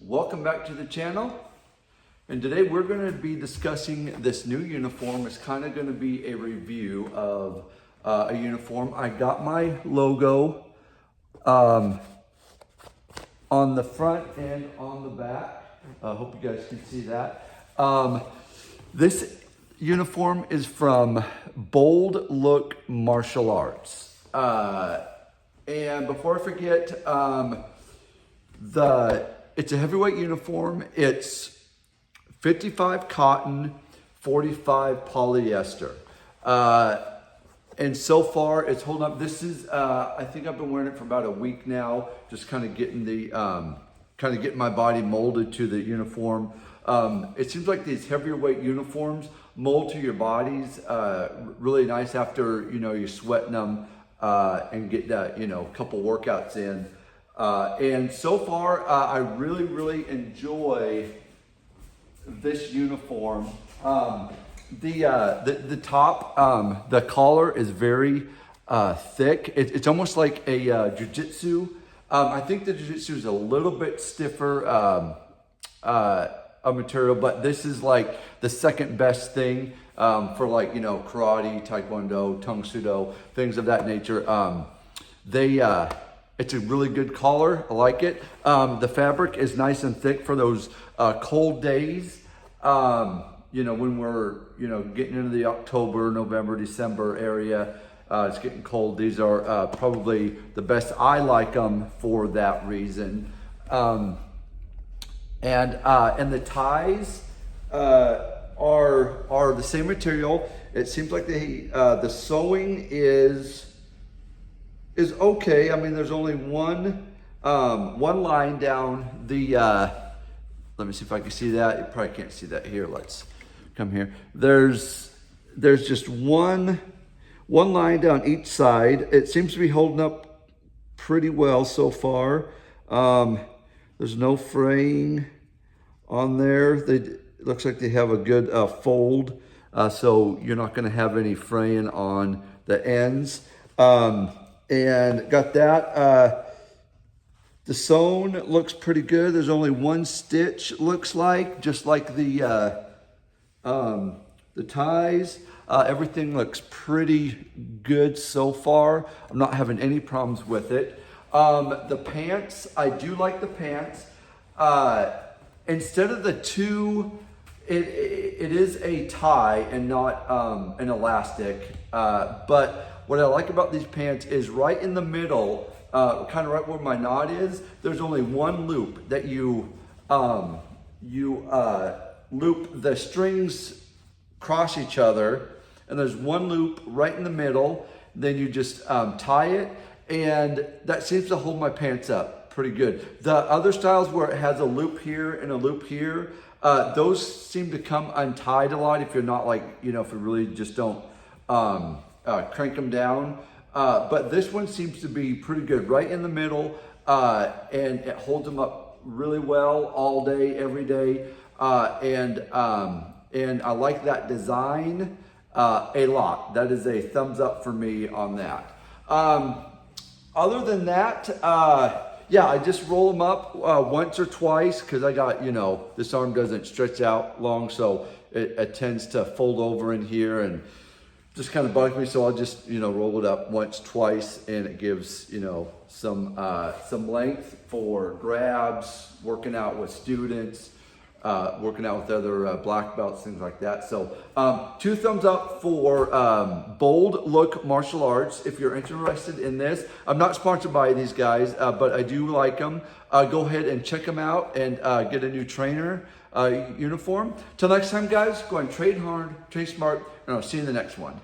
Welcome back to the channel. And today we're going to be discussing this new uniform. It's kind of going to be a review of a uniform. I got my logo on the front and on the back. I hope you guys can see that. This uniform is from Bold Look Martial Arts. And before I forget, it's a heavyweight uniform. It's 55 cotton, 45 polyester. And so far it's holding up. This is, I think I've been wearing it for about a week now, just kind of getting my body molded to the uniform. It seems like these heavier weight uniforms mold to your bodies really nice after, you're sweating them and get, a couple workouts in. And so far, I really enjoy this uniform. The top, the collar is very thick. It's almost like a jiu-jitsu. I think the jiu-jitsu is a little bit stiffer a material, but this is like the second best thing for like, karate, taekwondo, tung sudo, things of that nature. It's a really good collar. I like it. The fabric is nice and thick for those cold days. When we're, getting into the October, November, December area, it's getting cold. These are probably the best. I like them for that reason. And the ties are the same material. It seems like the sewing is okay. I mean, there's only one line down the, let me see if I can see that. You probably can't see that here. Let's come here. There's just one line down each side. It seems to be holding up pretty well so far. There's no fraying on there. It looks like they have a good fold, so you're not gonna have any fraying on the ends. And got that. The sewn looks pretty good. There's only one stitch, looks like, just like the ties. Everything looks pretty good so far. I'm not having any problems with it. The pants, I do like the pants. Instead of the two, it is a tie and not an elastic. But what I like about these pants is right in the middle, kind of right where my knot is, there's only one loop that you loop the strings cross each other, and there's one loop right in the middle. Then you just tie it, and that seems to hold my pants up pretty good. The other styles where it has a loop here and a loop here, those seem to come untied a lot if you're not like, if you really just don't crank them down. But this one seems to be pretty good right in the middle, and it holds them up really well all day, every day. And I like that design a lot. That is a thumbs up for me on that. Other than that, yeah, I just roll them up once or twice because I got, this arm doesn't stretch out long, so it tends to fold over in here and just kind of bugs me. So I'll just, roll it up once, twice, and it gives, some length for grabs, working out with students, working out with other black belts, things like that. So 2 thumbs up for Bold Look Martial Arts. If you're interested in this, I'm not sponsored by these guys, but I do like them. Go ahead and check them out and get a new trainer uniform. Till next time, guys, go and train hard, train smart, and I'll see you in the next one.